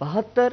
72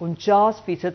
49%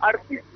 38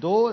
2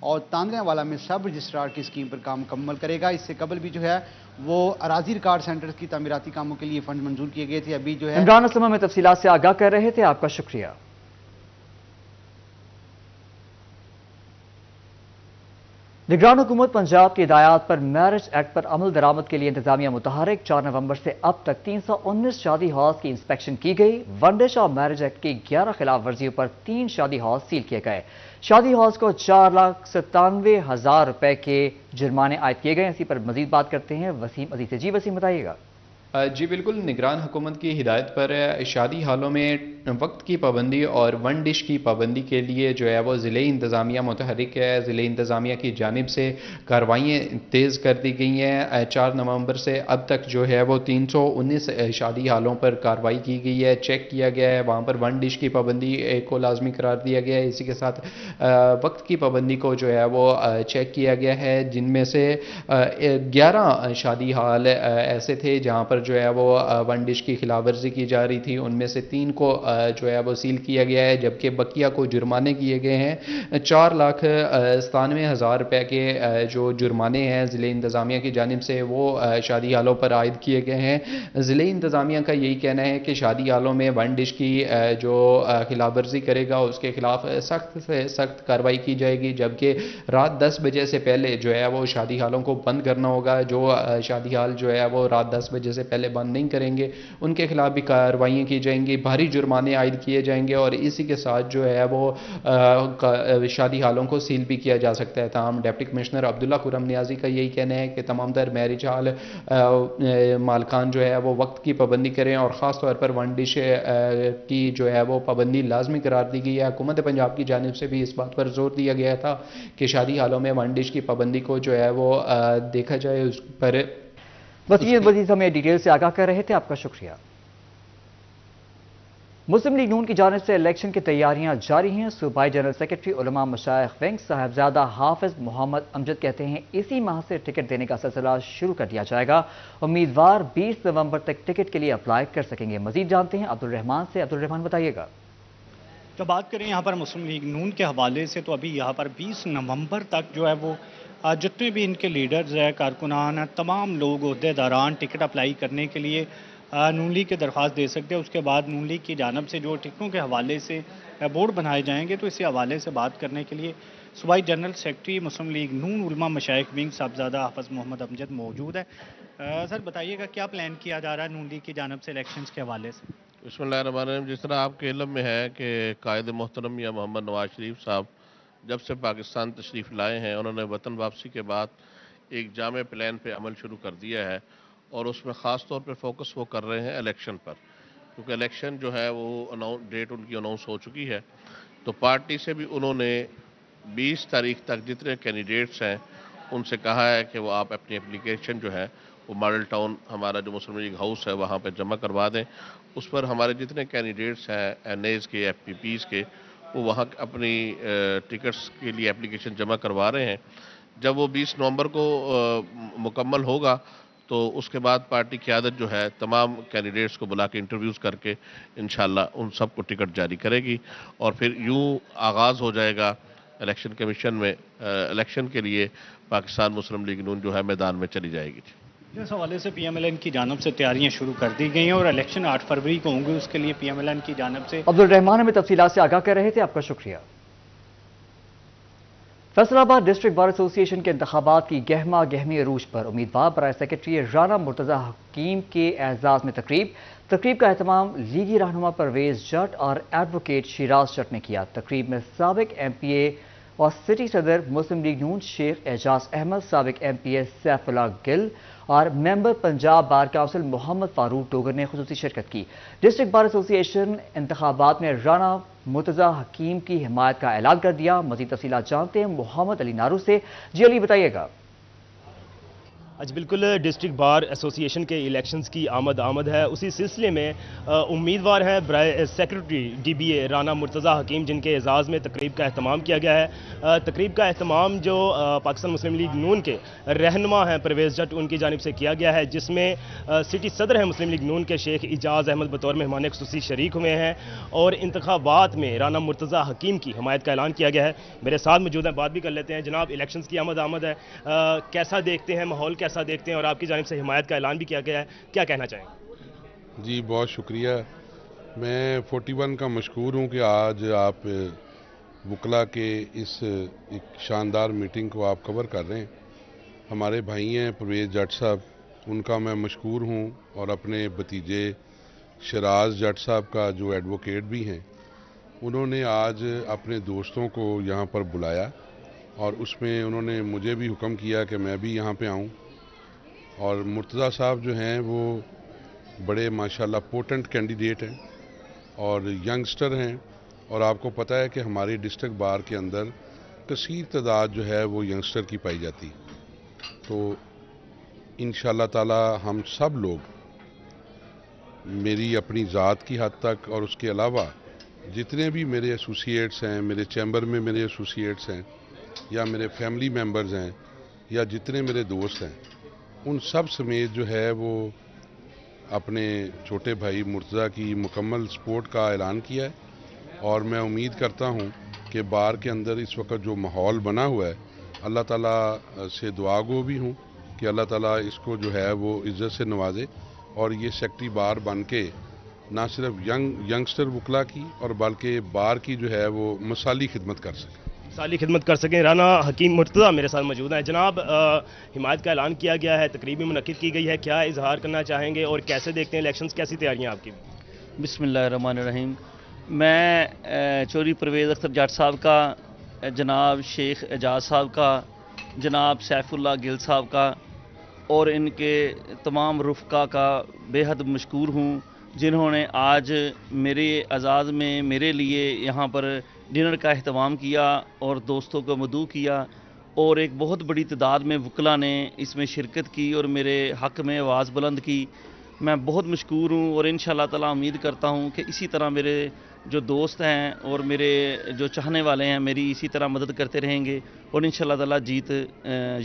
اور تاندرے والا میں سب رجسٹرار کی اسکیم پر کام مکمل کرے گا. اس سے قبل بھی جو ہے وہ اراضی ریکارڈ سینٹرز کی تعمیراتی کاموں کے لیے فنڈ منظور کیے گئے تھے. ابھی جو ہے عمران اسلم ہمیں تفصیلات سے آگاہ کر رہے تھے، آپ کا شکریہ. نگران حکومت پنجاب کی ہدایات پر میرج ایکٹ پر عمل درآمد کے لیے انتظامیہ متحرک. 4 نومبر سے اب تک 319 شادی ہالز کی انسپیکشن کی گئی. ونڈش اور میرج ایکٹ کی 11 خلاف ورزیوں پر 3 شادی ہالز سیل کیے گئے. شادی ہالز کو 4,97,000 روپے کے جرمانے عائد کیے گئے. اسی پر مزید بات کرتے ہیں وسیم عزیز سے. جی وسیم بتائیے گا. جی بالکل، نگران حکومت کی ہدایت پر شادی ہالوں میں وقت کی پابندی اور ون ڈش کی پابندی کے لیے جو ہے وہ ضلعی انتظامیہ متحرک ہے. ضلعی انتظامیہ کی جانب سے کارروائیاں تیز کر دی گئی ہیں. 4 نومبر سے اب تک جو ہے وہ 319 شادی ہالوں پر کارروائی کی گئی ہے، چیک کیا گیا ہے. وہاں پر ون ڈش کی پابندی کو لازمی قرار دیا گیا ہے. اسی کے ساتھ وقت کی پابندی کو جو ہے وہ چیک کیا گیا ہے، جن میں سے 11 شادی ہال ایسے تھے جہاں پر جو ہے وہ ون ڈش کی خلاف ورزی کی جا رہی تھی. ان میں سے 3 کو جو ہے وہ سیل کیا گیا ہے، جبکہ بقیہ کو جرمانے کیے گئے ہیں. 4,97,000 روپے کے جو جرمانے ہیں ضلع انتظامیہ کی جانب سے وہ شادی ہالوں پر عائد کیے گئے ہیں. ضلع انتظامیہ کا یہی کہنا ہے کہ شادی ہالوں میں ون ڈش کی جو خلاف ورزی کرے گا اس کے خلاف سخت سے سخت کارروائی کی جائے گی، جبکہ رات 10 بجے سے پہلے جو ہے وہ شادی ہالوں کو بند کرنا ہوگا. جو شادی ہال جو ہے وہ رات 10 بجے سے پہلے بند نہیں کریں گے ان کے خلاف بھی کارروائیاں کی جائیں گی، بھاری جرمانے عائد کیے جائیں گے، اور اسی کے ساتھ جو ہے وہ شادی ہالوں کو سیل بھی کیا جا سکتا ہے. تاہم ڈپٹی کمشنر عبداللہ خرم نیازی کا یہی کہنا ہے کہ تمام تر میرج ہال مالکان جو ہے وہ وقت کی پابندی کریں، اور خاص طور پر ون ڈش کی جو ہے وہ پابندی لازمی قرار دی گئی ہے. حکومت پنجاب کی جانب سے بھی اس بات پر زور دیا گیا تھا کہ شادی ہالوں میں ون ڈش کی پابندی کو جو ہے وہ دیکھا جائے. اس پر وسیم عزیز ہمیں ڈیٹیل سے آگاہ کر رہے تھے، آپ کا شکریہ. مسلم لیگ نون کی جانب سے الیکشن کی تیاریاں جاری ہیں. صوبائی جنرل سیکرٹری علماء مشائخ ونگ صاحبزادہ حافظ محمد امجد کہتے ہیں اسی ماہ سے ٹکٹ دینے کا سلسلہ شروع کر دیا جائے گا. امیدوار 20 نومبر تک ٹکٹ کے لیے اپلائی کر سکیں گے. مزید جانتے ہیں عبدالرحمان سے. عبدالرحمان بتائیے گا. تو بات کریں یہاں پر مسلم لیگ نون کے حوالے سے تو ابھی یہاں پر 20 نومبر تک جو ہے وہ جتنے بھی ان کے لیڈرز ہیں، کارکنان ہیں، تمام لوگ عہدے داران ٹکٹ اپلائی کرنے کے لیے نون لیگ کی درخواست دے سکتے ہیں. اس کے بعد نون لیگ کی جانب سے جو ٹکٹوں کے حوالے سے بورڈ بنائے جائیں گے تو اسی حوالے سے بات کرنے کے لیے صوبائی جنرل سیکرٹری مسلم لیگ نون علماء مشائخ ونگ صاحبزادہ حافظ محمد امجد موجود ہے. سر بتائیے گا کیا پلان کیا جا رہا ہے نون لیگ کی جانب سے الیکشنز کے حوالے سے؟ بسم اللہ الرحمن الرحیم. جس طرح آپ کے علم میں ہے کہ قائد محترم یا محمد نواز شریف صاحب جب سے پاکستان تشریف لائے ہیں انہوں نے وطن واپسی کے بعد ایک جامع پلان پہ عمل شروع کر دیا ہے، اور اس میں خاص طور پہ فوکس وہ کر رہے ہیں الیکشن پر، کیونکہ الیکشن جو ہے وہ ڈیٹ ان کی اناؤنس ہو چکی ہے. تو پارٹی سے بھی انہوں نے 20 تاریخ تک جتنے کینڈیڈیٹس ہیں ان سے کہا ہے کہ وہ آپ اپنی اپلیکیشن جو ہے وہ ماڈل ٹاؤن ہمارا جو مسلم لیگ ہاؤس ہے وہاں پہ جمع کروا دیں. اس پر ہمارے جتنے کینڈیڈیٹس ہیں این ایز کے، ایف پی پیز کے، وہ وہاں اپنی ٹکٹس کے لیے اپلیکیشن جمع کروا رہے ہیں. جب وہ 20 نومبر کو مکمل ہوگا تو اس کے بعد پارٹی قیادت جو ہے تمام کینڈیڈیٹس کو بلا کے انٹرویوز کر کے انشاءاللہ ان سب کو ٹکٹ جاری کرے گی، اور پھر یوں آغاز ہو جائے گا الیکشن کمیشن میں الیکشن کے لیے پاکستان مسلم لیگ نون جو ہے میدان میں چلی جائے گی. اس حوالے سے پی ایم ایل این کی جانب سے تیاریاں شروع کر دی گئی ہیں اور الیکشن 8 فروری کو ہوں گے. اس کے لیے پی ایم ایل این کی جانب سے عبدالرحمان ہمیں تفصیلات سے آگاہ کر رہے تھے، آپ کا شکریہ. فیصل آباد ڈسٹرکٹ بار ایسوسی ایشن کے انتخابات کی گہما گہمی عروج پر. امیدوار برائے سیکرٹری رانا مرتضی حکیم کے اعزاز میں تقریب کا اہتمام لیگی رہنما پرویز جٹ اور ایڈوکیٹ شیراز جٹ نے کیا. تقریب میں سابق ایم پی اے اور سٹی صدر مسلم لیگ نون شیخ اعجاز احمد، سابق M P a Saif Ullah گل اور ممبر پنجاب بار کونسل محمد فاروق ڈوگر نے خصوصی شرکت کی. ڈسٹرکٹ بار ایسوسی ایشن انتخابات میں رانا مرتضی حکیم کی حمایت کا اعلان کر دیا. مزید تفصیلات جانتے ہیں محمد علی نارو سے. جی علی بتائیے گا. آج بالکل ڈسٹرکٹ بار ایسوسی ایشن کے الیکشنز کی آمد ہے. اسی سلسلے میں امیدوار ہیں برائے سیکرٹری ڈی بی اے رانا مرتضی حکیم جن کے اعزاز میں تقریب کا اہتمام کیا گیا ہے. تقریب کا اہتمام جو پاکستان مسلم لیگ نون کے رہنما ہیں پرویز جٹ ان کی جانب سے کیا گیا ہے, جس میں سٹی صدر ہیں مسلم لیگ نون کے شیخ اعجاز احمد بطور مہمان خصوصی شریک ہوئے ہیں اور انتخابات میں رانا مرتضی حکیم کی حمایت کا اعلان کیا گیا ہے. میرے ساتھ موجود ہیں, بات بھی کر لیتے ہیں. جناب, الیکشنز کی آمد ہے, کیسا دیکھتے ہیں, ماحول کیسا دیکھتے ہیں, اور آپ کی جانب سے حمایت کا اعلان بھی کیا گیا ہے, کیا کہنا چاہیں گے؟ جی بہت شکریہ. میں 41 کا مشکور ہوں کہ آج آپ وکلا کے اس ایک شاندار میٹنگ کو آپ کور کر رہے ہیں. ہمارے بھائی ہیں پرویز جٹ صاحب, ان کا میں مشکور ہوں, اور اپنے بھتیجے شراز جٹ صاحب کا جو ایڈوکیٹ بھی ہیں, انہوں نے آج اپنے دوستوں کو یہاں پر بلایا اور اس میں انہوں نے مجھے بھی حکم کیا کہ میں بھی یہاں پہ آؤں. اور مرتضی صاحب جو ہیں وہ بڑے ماشاءاللہ پوٹنٹ کینڈیڈیٹ ہیں اور ینگسٹر ہیں, اور آپ کو پتہ ہے کہ ہماری ڈسٹرکٹ بار کے اندر کثیر تعداد جو ہے وہ ینگسٹر کی پائی جاتی. تو انشاءاللہ تعالی ہم سب لوگ, میری اپنی ذات کی حد تک اور اس کے علاوہ جتنے بھی میرے ایسوسیٹس ہیں, میرے چیمبر میں میرے ایسوسیٹس ہیں, یا میرے فیملی ممبرز ہیں, یا جتنے میرے دوست ہیں, ان سب سمیت جو ہے وہ اپنے چھوٹے بھائی مرتضی کی مکمل سپورٹ کا اعلان کیا ہے. اور میں امید کرتا ہوں کہ بار کے اندر اس وقت جو ماحول بنا ہوا ہے, اللہ تعالیٰ سے دعا گو بھی ہوں کہ اللہ تعالیٰ اس کو جو ہے وہ عزت سے نوازے, اور یہ سیکٹری بار بن کے نہ صرف ینگسٹر وکلا کی اور بلکہ بار کی جو ہے وہ مثالی خدمت کر سکے. مثالی خدمت کر سکیں. رانا حکیم مرتضی میرے ساتھ موجود ہیں. جناب, حمایت کا اعلان کیا گیا ہے, تقریب بھی منعقد کی گئی ہے, کیا اظہار کرنا چاہیں گے اور کیسے دیکھتے ہیں الیکشنز, کیسی تیاریاں آپ کی؟ بسم اللہ الرحمن الرحیم. میں چوری پرویز اختر جٹ صاحب کا, جناب شیخ اعجاز صاحب کا, جناب سیف اللہ گل صاحب کا اور ان کے تمام رفقا کا بے حد مشکور ہوں جنہوں نے آج میرے اعزاز میں میرے لیے یہاں پر ڈنر کا اہتمام کیا اور دوستوں کو مدعو کیا, اور ایک بہت بڑی تعداد میں وکلا نے اس میں شرکت کی اور میرے حق میں آواز بلند کی. میں بہت مشکور ہوں اور انشاءاللہ تعالیٰ امید کرتا ہوں کہ اسی طرح میرے جو دوست ہیں اور میرے جو چاہنے والے ہیں میری اسی طرح مدد کرتے رہیں گے, اور انشاءاللہ تعالیٰ جیت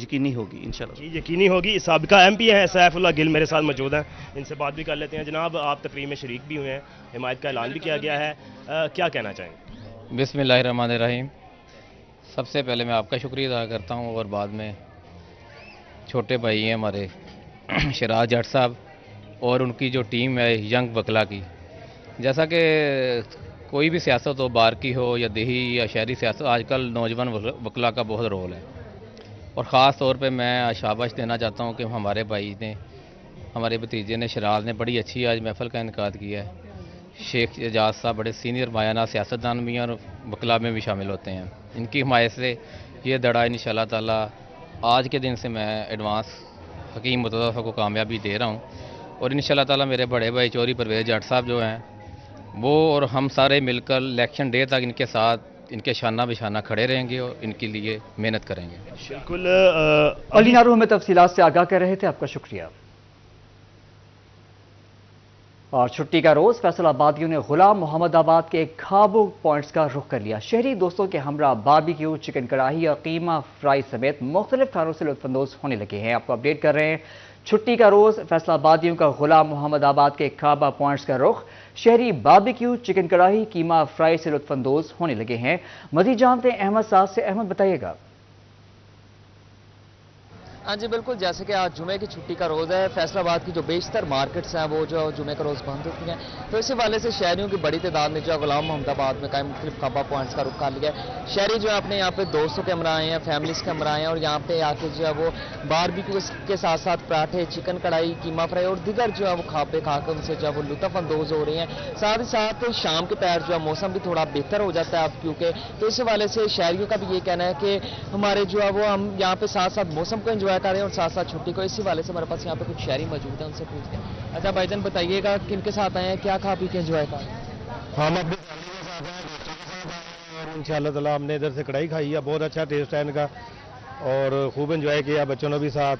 یقینی ہوگی انشاءاللہ. جی یقینی ہوگی. سابقہ ایم پی ہیں سیف اللہ گل میرے ساتھ موجود ہیں, ان سے بات بھی کر لیتے ہیں. جناب, آپ تقریب میں شریک بھی ہوئے ہیں, حمایت کا اعلان بھی کیا گیا ہے, کیا کہنا چاہیں گے؟ بسم اللہ الرحمن الرحیم. سب سے پہلے میں آپ کا شکریہ ادا کرتا ہوں, اور بعد میں چھوٹے بھائی ہیں ہمارے شراز جٹ صاحب اور ان کی جو ٹیم ہے ینگ وکلا کی. جیسا کہ کوئی بھی سیاست ہو, بار کی ہو یا دیہی یا شہری سیاست, آج کل نوجوان وکلا کا بہت رول ہے, اور خاص طور پہ میں شاباش دینا چاہتا ہوں کہ ہمارے بھائی نے, ہمارے بھتیجے نے, شراز نے بڑی اچھی آج محفل کا انعقاد کیا ہے. شیخ اعجاز صاحب بڑے سینئر مایانہ سیاستدان بھی ہیں اور وکلا میں بھی شامل ہوتے ہیں. ان کی حمایت سے یہ دڑا انشاءاللہ تعالیٰ آج کے دن سے میں ایڈوانس حکیم مرتضی صاحب کو کامیابی دے رہا ہوں, اور انشاءاللہ تعالیٰ میرے بڑے بھائی چوری پرویز جٹ صاحب جو ہیں وہ اور ہم سارے مل کر الیکشن ڈے تک ان کے ساتھ ان کے شانہ بشانہ کھڑے رہیں گے اور ان کے لیے محنت کریں گے. بالکل. علی نارو ہمیں تفصیلات سے آگاہ کر رہے تھے, آپ کا شکریہ. اور چھٹی کا روز فیصل آبادیوں نے غلام محمد آباد کے کھابو پوائنٹس کا رخ کر لیا. شہری دوستوں کے ہمراہ باربیکیو, چکن کڑاہی اور قیمہ فرائی سمیت مختلف کھانوں سے لطف اندوز ہونے لگے ہیں. آپ کو اپڈیٹ کر رہے ہیں. چھٹی کا روز فیصل آبادیوں کا غلام محمد آباد کے کھابا پوائنٹس کا رخ, شہری باربیکیو, چکن کڑاہی, قیمہ فرائی سے لطف اندوز ہونے لگے ہیں. مزید جانتے ہیں احمد صاحب سے. احمد, بتائیے گا. ہاں جی بالکل, جیسے کہ آج جمعے کی چھٹی کا روز ہے, فیصل آباد کی جو بیشتر مارکیٹس ہیں وہ جو جمعے کا روز بند ہوتی ہیں, تو اسی حوالے سے شہریوں کی بڑی تعداد نے جو ہے غلام محمد آباد میں قائم مختلف کھابا پوائنٹس کا رخ کر لیا ہے. شہری جو ہے اپنے یہاں پہ دوستوں کے ہمراہ آئے ہیں, فیملیز کے ہمراہ آئے ہیں, اور یہاں پہ آ کے جو ہے وہ باربیکیو کے ساتھ ساتھ پراٹھے, چکن کڑھائی, قیمہ فرائی اور دیگر جو ہے وہ کھابے کھا کر ان سے جو ہے وہ لطف اندوز ہو رہے ہیں. ساتھ ہی ساتھ شام کے پیر جو ہے موسم بھی تھوڑا بہتر ہو جاتا ہے اب کیونکہ, تو اس حوالے سے شہریوں کا بھی یہ کہنا ہے کہ ہمارے جو ہے وہ ہم یہاں پہ ساتھ ساتھ موسم کو انجوائے کر رہے ہیں اور ساتھ ساتھ چھٹی کو. اسی حوالے سے ہمارے پاس یہاں پہ کچھ شہری موجود ہیں, ان سے پوچھتے ہیں. اچھا بھائی جان, بتائیے گا کن کے ساتھ آئے ہیں, کیا کھا پی کے انجوائے کر رہے ہیں؟ ہم اپنی فیملی کے ساتھ ہیں, دوستوں کے ساتھ آئے ہیں, اور انشاءاللہ تعالیٰ ہم نے ادھر سے کڑھائی کھائی ہے, بہت اچھا ٹیسٹ ہے ان کا, اور خوب انجوائے کیا بچوں نے بھی ساتھ,